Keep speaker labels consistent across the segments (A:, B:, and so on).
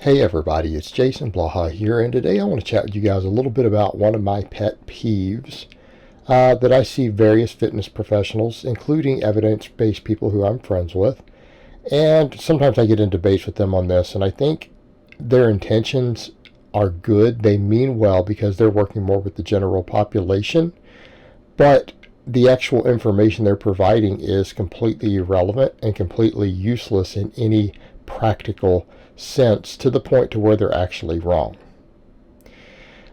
A: Hey everybody, it's Jason Blaha here, and today I want to chat with you guys a little bit about one of my pet peeves that I see various fitness professionals, including evidence-based people who I'm friends with, and sometimes I get in debates with them on this, and I think their intentions are good. They mean well because they're working more with the general population, but the actual information they're providing is completely irrelevant and completely useless in any practical sense, to the point to where they're actually wrong.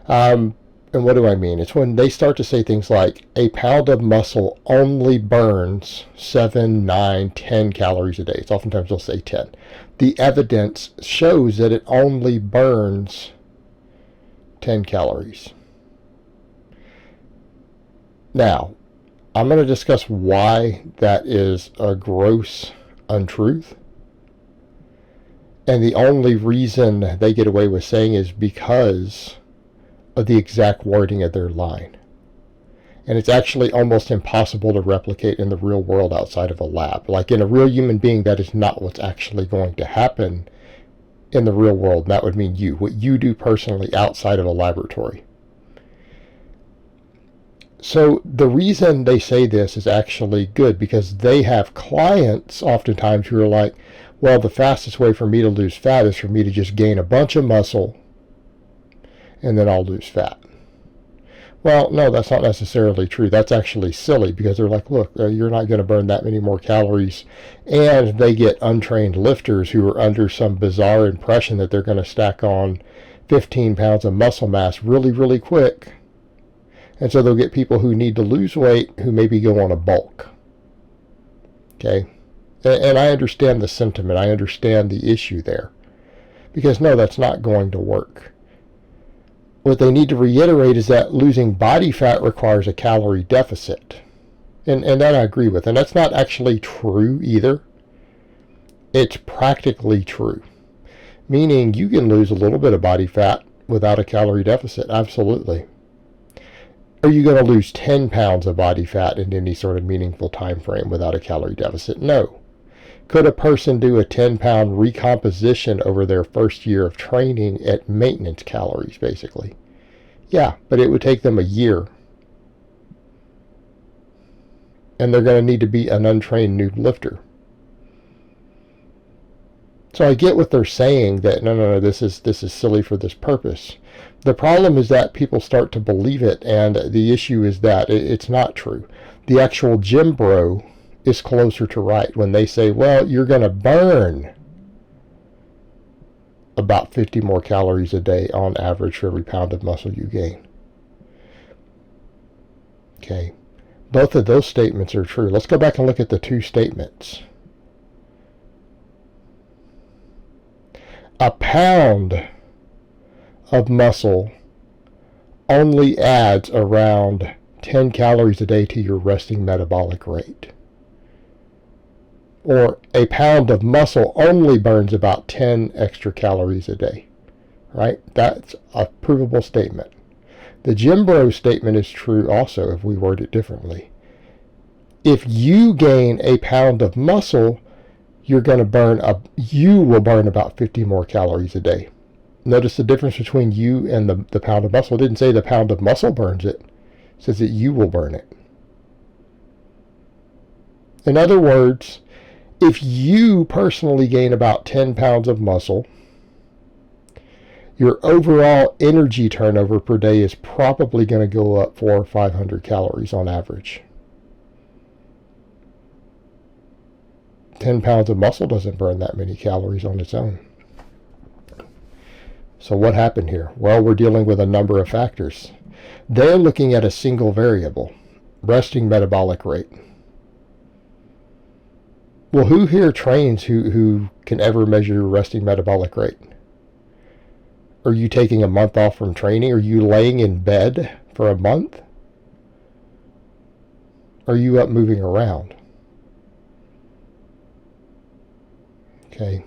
A: And what do I mean? It's when they start to say things like a pound of muscle only burns 7, 9, 10 calories a day. It's oftentimes they'll say 10. The evidence shows that it only burns 10 calories. Now, I'm going to discuss why that is a gross untruth. And the only reason they get away with saying is because of the exact wording of their line. And it's actually almost impossible to replicate in the real world outside of a lab. Like in a real human being, that is not what's actually going to happen in the real world. And that would mean what you do personally outside of a laboratory. So the reason they say this is actually good, because they have clients oftentimes who are like, well, the fastest way for me to lose fat is for me to just gain a bunch of muscle and then I'll lose fat. Well, no, that's not necessarily true. That's actually silly, because they're like, look, you're not going to burn that many more calories. And they get untrained lifters who are under some bizarre impression that they're going to stack on 15 pounds of muscle mass really, really quick. And so they'll get people who need to lose weight who maybe go on a bulk. Okay? And I understand the sentiment. I understand the issue there. Because no, that's not going to work. What they need to reiterate is that losing body fat requires a calorie deficit. And that I agree with. And that's not actually true either. It's practically true. Meaning you can lose a little bit of body fat without a calorie deficit. Absolutely. Are you going to lose 10 pounds of body fat in any sort of meaningful time frame without a calorie deficit? No. Could a person do a 10-pound recomposition over their first year of training at maintenance calories, basically? Yeah, but it would take them a year. And they're going to need to be an untrained new lifter. So I get what they're saying, that no, this is silly for this purpose. The problem is that people start to believe it, and the issue is that it's not true. The actual gym bro is closer to right when they say, well, you're going to burn about 50 more calories a day on average for every pound of muscle you gain. Okay. Both of those statements are true. Let's go back and look at the two statements. A pound of muscle only adds around 10 calories a day to your resting metabolic rate. Or a pound of muscle only burns about 10 extra calories a day. Right? That's a provable statement. The Jim Bro statement is true also if we word it differently. If you gain a pound of muscle, you will burn about 50 more calories a day. Notice the difference between you and the pound of muscle. It didn't say the pound of muscle burns it. It says that you will burn it. In other words, if you personally gain about 10 pounds of muscle, your overall energy turnover per day is probably going to go up 400 or 500 calories on average. 10 pounds of muscle doesn't burn that many calories on its own. So what happened here? Well, we're dealing with a number of factors. They're looking at a single variable, resting metabolic rate. Well, who here trains who can ever measure your resting metabolic rate? Are you taking a month off from training? Are you laying in bed for a month? Are you up moving around? Okay.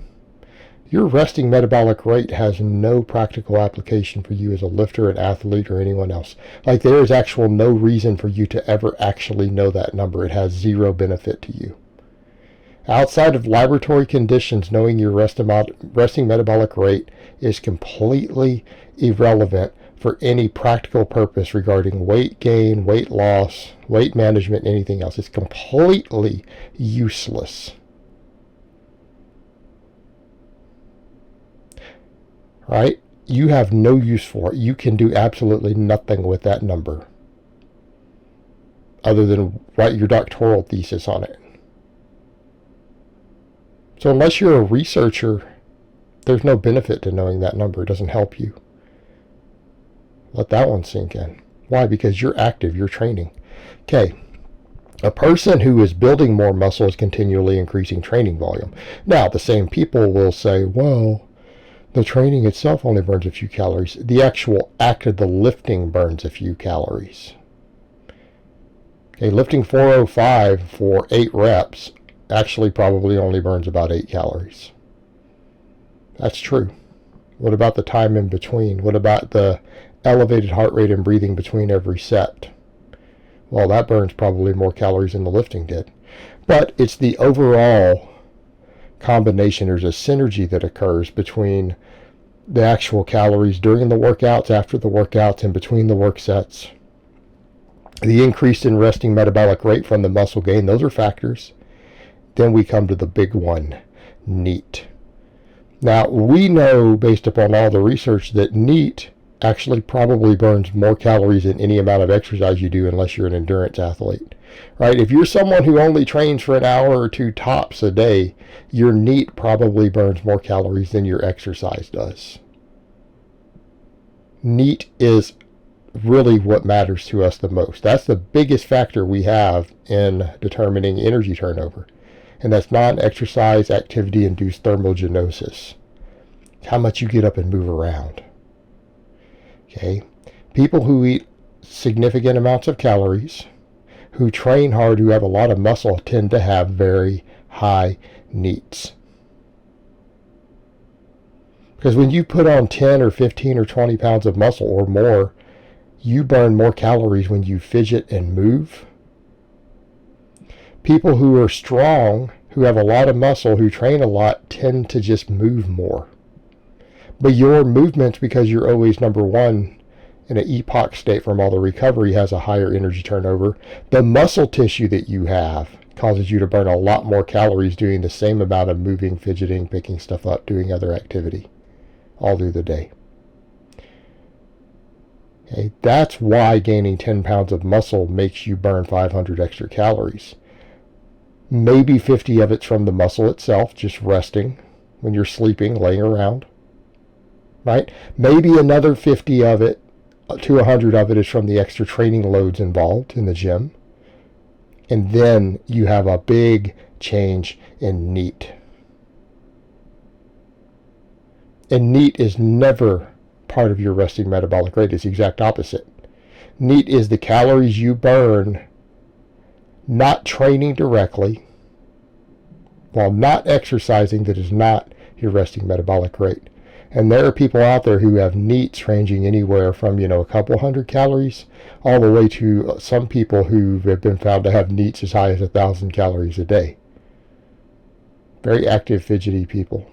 A: Your resting metabolic rate has no practical application for you as a lifter, an athlete, or anyone else. Like, there is actual no reason for you to ever actually know that number. It has zero benefit to you. Outside of laboratory conditions, knowing your resting metabolic rate is completely irrelevant for any practical purpose regarding weight gain, weight loss, weight management, anything else. It's completely useless. Right? You have no use for it. You can do absolutely nothing with that number other than write your doctoral thesis on it. So unless you're a researcher, there's no benefit to knowing that number. It doesn't help you. Let that one sink in. Why? Because you're active, you're training. Okay. A person who is building more muscle is continually increasing training volume. Now, the same people will say, well, the training itself only burns a few calories. The actual act of the lifting burns a few calories. Okay, lifting 405 for 8 reps actually probably only burns about 8 calories. That's true. What about the time in between? What about the elevated heart rate and breathing between every set? Well, that burns probably more calories than the lifting did. But it's the overall combination. There's a synergy that occurs between the actual calories during the workouts, after the workouts, and between the work sets. The increase in resting metabolic rate from the muscle gain, those are factors. Then we come to the big one, NEAT. Now, we know, based upon all the research, that NEAT actually probably burns more calories than any amount of exercise you do unless you're an endurance athlete. Right? If you're someone who only trains for an hour or two tops a day, your NEAT probably burns more calories than your exercise does. NEAT is really what matters to us the most. That's the biggest factor we have in determining energy turnover. And that's non-exercise activity-induced thermogenesis. How much you get up and move around. Okay? People who eat significant amounts of calories, who train hard, who have a lot of muscle, tend to have very high NEATs. Because when you put on 10 or 15 or 20 pounds of muscle or more, you burn more calories when you fidget and move. People who are strong, who have a lot of muscle, who train a lot, tend to just move more. But your movements, because you're always number one in an epoch state from all the recovery, has a higher energy turnover. The muscle tissue that you have causes you to burn a lot more calories doing the same amount of moving, fidgeting, picking stuff up, doing other activity all through the day. Okay, that's why gaining 10 pounds of muscle makes you burn 500 extra calories. Maybe 50 of it's from the muscle itself, just resting when you're sleeping, laying around. Right? Maybe another 50 of it to 100 of it is from the extra training loads involved in the gym. And then you have a big change in NEAT. And NEAT is never part of your resting metabolic rate. It's the exact opposite. NEAT is the calories you burn not training directly while not exercising. That is not your resting metabolic rate. And there are people out there who have NEATs ranging anywhere from, a couple hundred calories all the way to some people who have been found to have NEATs as high as 1,000 calories a day. Very active, fidgety people.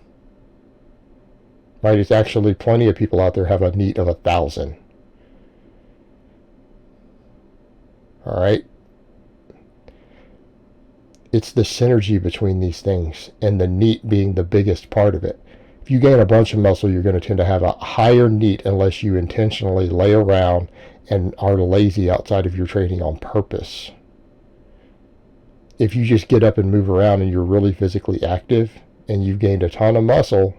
A: Right? It's actually plenty of people out there have a NEAT of 1,000. All right? It's the synergy between these things, and the NEAT being the biggest part of it. If you gain a bunch of muscle, you're going to tend to have a higher NEAT unless you intentionally lay around and are lazy outside of your training on purpose. If you just get up and move around and you're really physically active and you've gained a ton of muscle,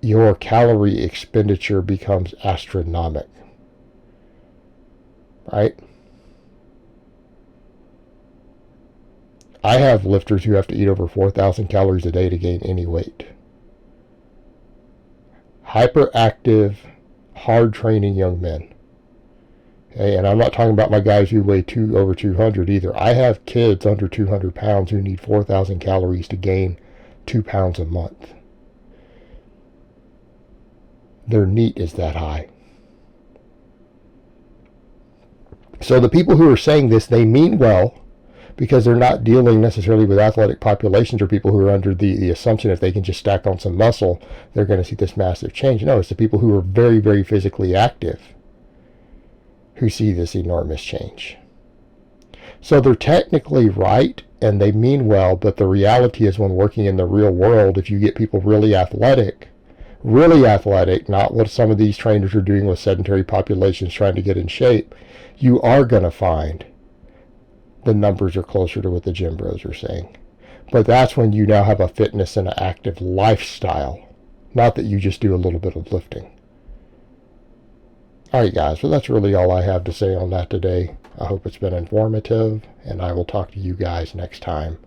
A: your calorie expenditure becomes astronomical. Right? I have lifters who have to eat over 4,000 calories a day to gain any weight. Hyperactive, hard training young men. Okay, and I'm not talking about my guys who weigh over 200 either. I have kids under 200 pounds who need 4,000 calories to gain 2 pounds a month. Their NEAT is that high. So the people who are saying this, they mean well, because they're not dealing necessarily with athletic populations or people who are under the assumption if they can just stack on some muscle, they're going to see this massive change. No, it's the people who are very, very physically active who see this enormous change. So they're technically right and they mean well, but the reality is when working in the real world, if you get people really athletic, not what some of these trainers are doing with sedentary populations trying to get in shape, you are going to find the numbers are closer to what the gym bros are saying. But that's when you now have a fitness and an active lifestyle, not that you just do a little bit of lifting. Alright guys, so that's really all I have to say on that today. I hope it's been informative, and I will talk to you guys next time.